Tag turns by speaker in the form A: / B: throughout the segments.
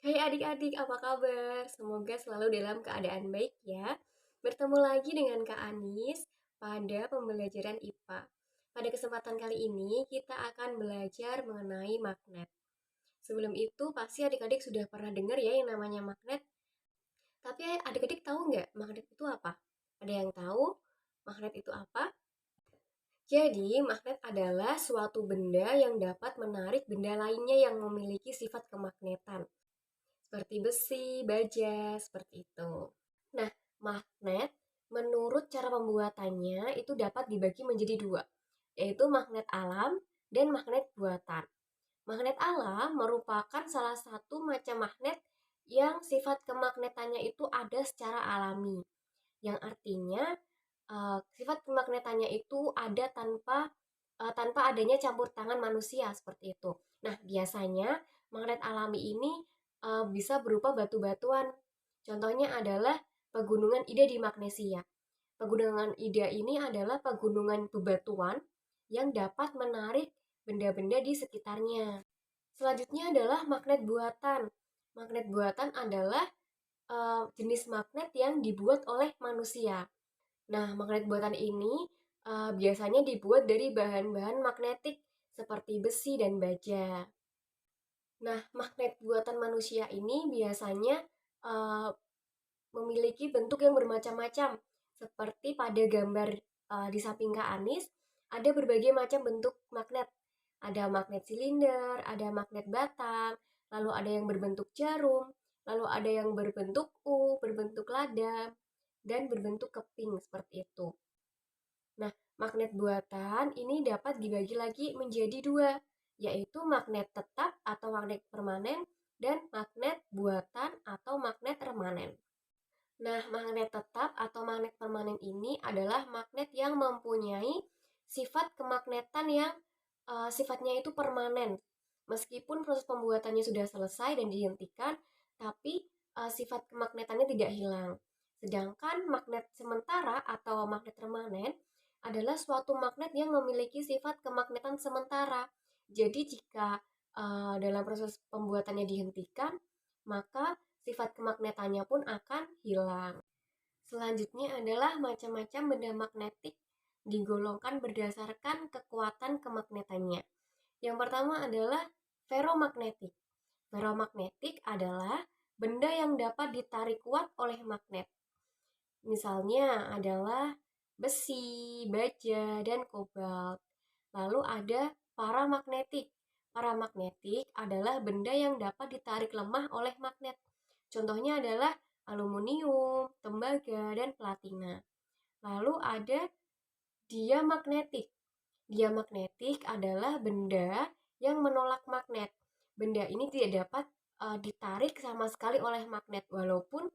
A: Hai adik-adik, apa kabar? Semoga selalu dalam keadaan baik ya. Bertemu lagi dengan Kak Anis pada pembelajaran IPA. Pada kesempatan kali ini, kita akan belajar mengenai magnet. Sebelum itu, pasti adik-adik sudah pernah dengar ya yang namanya magnet. Tapi adik-adik tahu nggak magnet itu apa? Ada yang tahu magnet itu apa? Jadi, magnet adalah suatu benda yang dapat menarik benda lainnya yang memiliki sifat kemagnetan seperti besi, baja, seperti itu. Nah, magnet menurut cara pembuatannya itu dapat dibagi menjadi dua, yaitu magnet alam dan magnet buatan. Magnet alam merupakan salah satu macam magnet yang sifat kemagnetannya itu ada secara alami, yang artinya sifat kemagnetannya itu ada tanpa adanya campur tangan manusia seperti itu. Nah, biasanya magnet alami ini bisa berupa batu-batuan. Contohnya adalah pegunungan Ida di Magnesia. Pegunungan Ida ini adalah pegunungan bebatuan yang dapat menarik benda-benda di sekitarnya. Selanjutnya adalah magnet buatan. Magnet buatan adalah jenis magnet yang dibuat oleh manusia. Nah, magnet buatan ini biasanya dibuat dari bahan-bahan magnetik seperti besi dan baja. Nah, magnet buatan manusia ini biasanya uh, memiliki bentuk yang bermacam-macam. Seperti pada gambar di samping Kak Anis, ada berbagai macam bentuk magnet. Ada magnet silinder, ada magnet batang, lalu ada yang berbentuk jarum, lalu ada yang berbentuk U, berbentuk lada, dan berbentuk keping seperti itu. Nah, magnet buatan ini dapat dibagi lagi menjadi dua, yaitu magnet tetap atau magnet permanen dan magnet buatan atau magnet remanen. Nah, magnet tetap atau magnet permanen ini adalah magnet yang mempunyai sifat kemagnetan yang sifatnya itu permanen. Meskipun proses pembuatannya sudah selesai dan dihentikan, tapi sifat kemagnetannya tidak hilang. Sedangkan magnet sementara atau magnet remanen adalah suatu magnet yang memiliki sifat kemagnetan sementara. Jadi jika dalam proses pembuatannya dihentikan, maka sifat kemagnetannya pun akan hilang. Selanjutnya adalah macam-macam benda magnetik digolongkan berdasarkan kekuatan kemagnetannya. Yang pertama adalah ferromagnetik. Ferromagnetik adalah benda yang dapat ditarik kuat oleh magnet. Misalnya adalah besi, baja, dan kobalt. Lalu ada paramagnetik. Paramagnetik adalah benda yang dapat ditarik lemah oleh magnet. Contohnya adalah aluminium, tembaga, dan platina. Lalu ada diamagnetik. Diamagnetik adalah benda yang menolak magnet. Benda ini tidak dapat ditarik sama sekali oleh magnet walaupun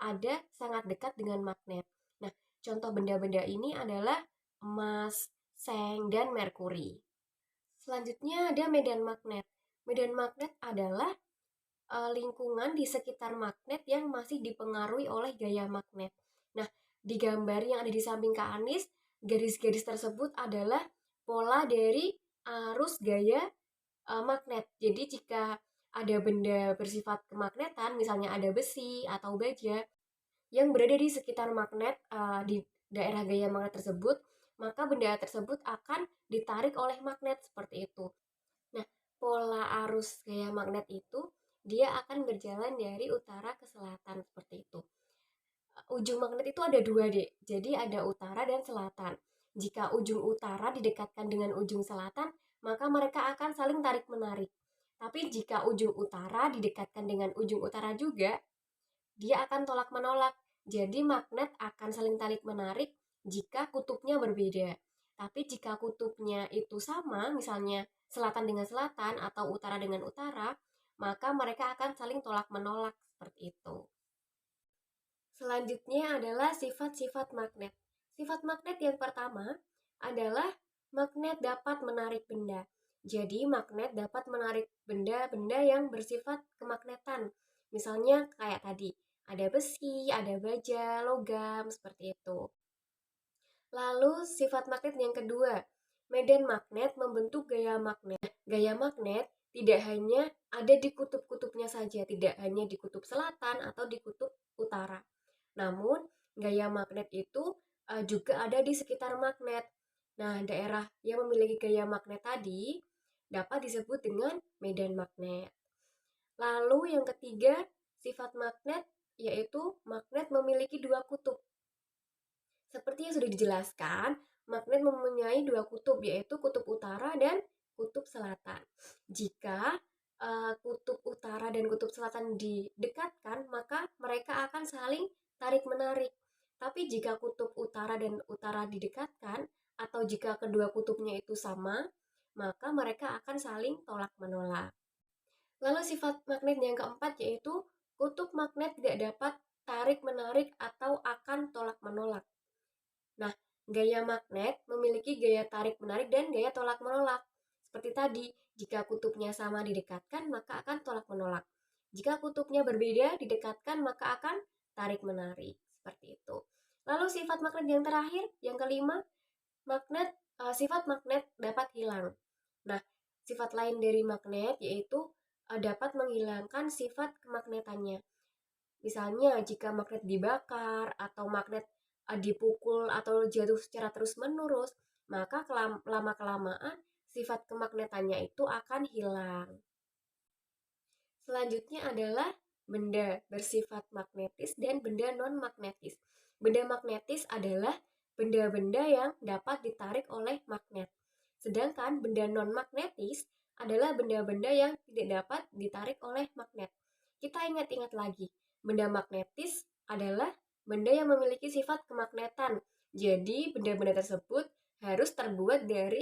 A: ada sangat dekat dengan magnet. Nah, contoh benda-benda ini adalah emas, seng, dan merkuri. Selanjutnya ada medan magnet. Medan magnet adalah lingkungan di sekitar magnet yang masih dipengaruhi oleh gaya magnet. Nah, di gambar yang ada di samping Kak Anis, garis-garis tersebut adalah pola dari arus gaya magnet. Jadi jika ada benda bersifat kemagnetan, misalnya ada besi atau baja yang berada di sekitar magnet di daerah gaya magnet tersebut, maka benda tersebut akan ditarik oleh magnet seperti itu. Nah, pola arus gaya magnet itu dia akan berjalan dari utara ke selatan seperti itu. Ujung magnet itu ada dua, Dek. Jadi ada utara dan selatan. Jika ujung utara didekatkan dengan ujung selatan, maka mereka akan saling tarik-menarik. Tapi jika ujung utara didekatkan dengan ujung utara juga, dia akan tolak-menolak. Jadi magnet akan saling tarik-menarik jika kutubnya berbeda. Tapi jika kutubnya itu sama, misalnya selatan dengan selatan atau utara dengan utara, maka mereka akan saling tolak-menolak seperti itu. Selanjutnya adalah sifat-sifat magnet. Sifat magnet yang pertama adalah magnet dapat menarik benda. Jadi magnet dapat menarik benda-benda yang bersifat kemagnetan. Misalnya kayak tadi, ada besi, ada baja, logam, seperti itu. Lalu sifat magnet yang kedua, medan magnet membentuk gaya magnet. Gaya magnet tidak hanya ada di kutub-kutubnya saja, tidak hanya di kutub selatan atau di kutub utara. Namun, gaya magnet itu juga ada di sekitar magnet. Nah, daerah yang memiliki gaya magnet tadi dapat disebut dengan medan magnet. Lalu yang ketiga, sifat magnet yaitu magnet memiliki dua kutub. Seperti yang sudah dijelaskan, magnet mempunyai dua kutub, yaitu kutub utara dan kutub selatan. Jika kutub utara dan kutub selatan didekatkan, maka mereka akan saling tarik-menarik. Tapi jika kutub utara dan utara didekatkan, atau jika kedua kutubnya itu sama, maka mereka akan saling tolak-menolak. Lalu sifat magnet yang keempat yaitu kutub magnet tidak dapat tarik-menarik atau akan tolak-menolak. Nah, gaya magnet memiliki gaya tarik-menarik dan gaya tolak-menolak. Seperti tadi, jika kutubnya sama didekatkan, maka akan tolak-menolak. Jika kutubnya berbeda didekatkan, maka akan tarik-menarik. Seperti itu. Lalu sifat magnet yang terakhir, yang kelima, sifat magnet dapat hilang. Nah, sifat lain dari magnet yaitu dapat menghilangkan sifat kemagnetannya. Misalnya, jika magnet dibakar atau magnet dipukul atau jatuh secara terus-menerus, maka lama-kelamaan sifat kemagnetannya itu akan hilang. Selanjutnya adalah benda bersifat magnetis dan benda non-magnetis. Benda magnetis adalah benda-benda yang dapat ditarik oleh magnet. Sedangkan benda non-magnetis adalah benda-benda yang tidak dapat ditarik oleh magnet. Kita ingat-ingat lagi, benda magnetis adalah benda yang memiliki sifat kemagnetan. Jadi, benda-benda tersebut harus terbuat dari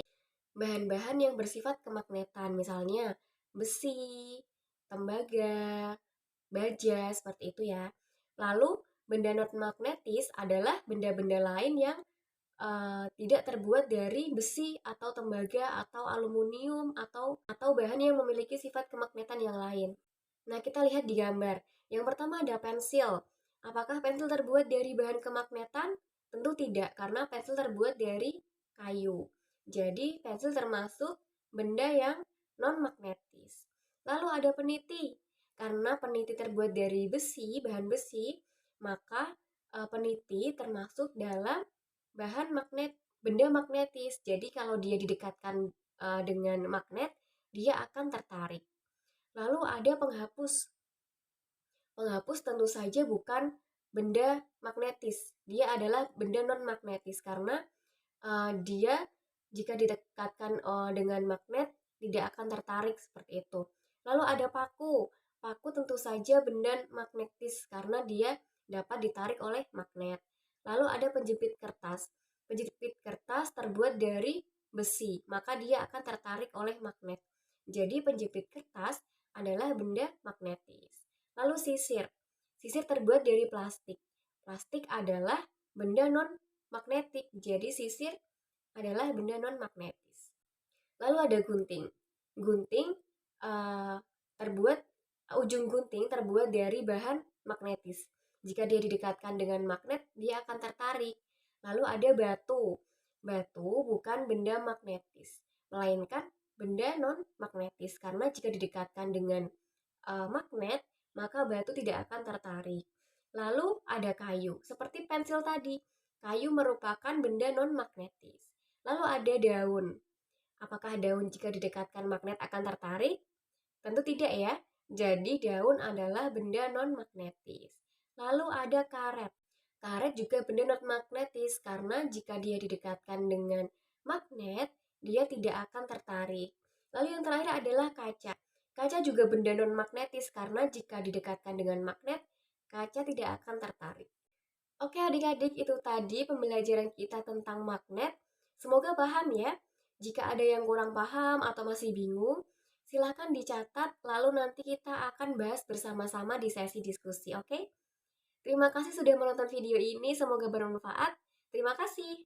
A: bahan-bahan yang bersifat kemagnetan, misalnya besi, tembaga, baja, seperti itu ya. Lalu, benda non-magnetis adalah benda-benda lain yang tidak terbuat dari besi atau tembaga atau aluminium atau bahan yang memiliki sifat kemagnetan yang lain. Nah, kita lihat di gambar. Yang pertama ada pensil. Apakah pensil terbuat dari bahan kemagnetan? Tentu tidak, karena pensil terbuat dari kayu. Jadi, pensil termasuk benda yang non-magnetis. Lalu ada peniti. Karena peniti terbuat dari besi, bahan besi, maka peniti termasuk dalam bahan magnet, benda magnetis. Jadi, kalau dia didekatkan dengan magnet, dia akan tertarik. Lalu ada penghapus. Penghapus tentu saja bukan benda magnetis. Dia adalah benda non-magnetis karena dia jika didekatkan dengan magnet tidak akan tertarik seperti itu. Lalu ada paku. Paku tentu saja benda magnetis karena dia dapat ditarik oleh magnet. Lalu ada penjepit kertas. Penjepit kertas terbuat dari besi, maka dia akan tertarik oleh magnet. Jadi penjepit kertas adalah benda magnetis. Lalu sisir. Sisir terbuat dari plastik. Plastik adalah benda non-magnetik. Jadi sisir adalah benda non-magnetis. Lalu ada gunting. Gunting ujung gunting terbuat dari bahan magnetis. Jika dia didekatkan dengan magnet, dia akan tertarik. Lalu ada batu. Batu bukan benda magnetis, melainkan benda non-magnetis karena jika didekatkan dengan magnet, maka batu tidak akan tertarik. Lalu ada kayu, seperti pensil tadi. Kayu merupakan benda non-magnetis. Lalu ada daun. Apakah daun jika didekatkan magnet akan tertarik? Tentu tidak ya. Jadi daun adalah benda non-magnetis. Lalu ada karet. Karet juga benda non-magnetis karena jika dia didekatkan dengan magnet, dia tidak akan tertarik. Lalu yang terakhir adalah kaca. Kaca juga benda non-magnetis karena jika didekatkan dengan magnet, kaca tidak akan tertarik. Oke adik-adik, itu tadi pembelajaran kita tentang magnet. Semoga paham ya. Jika ada yang kurang paham atau masih bingung, silakan dicatat lalu nanti kita akan bahas bersama-sama di sesi diskusi, oke? Terima kasih sudah menonton video ini, semoga bermanfaat. Terima kasih.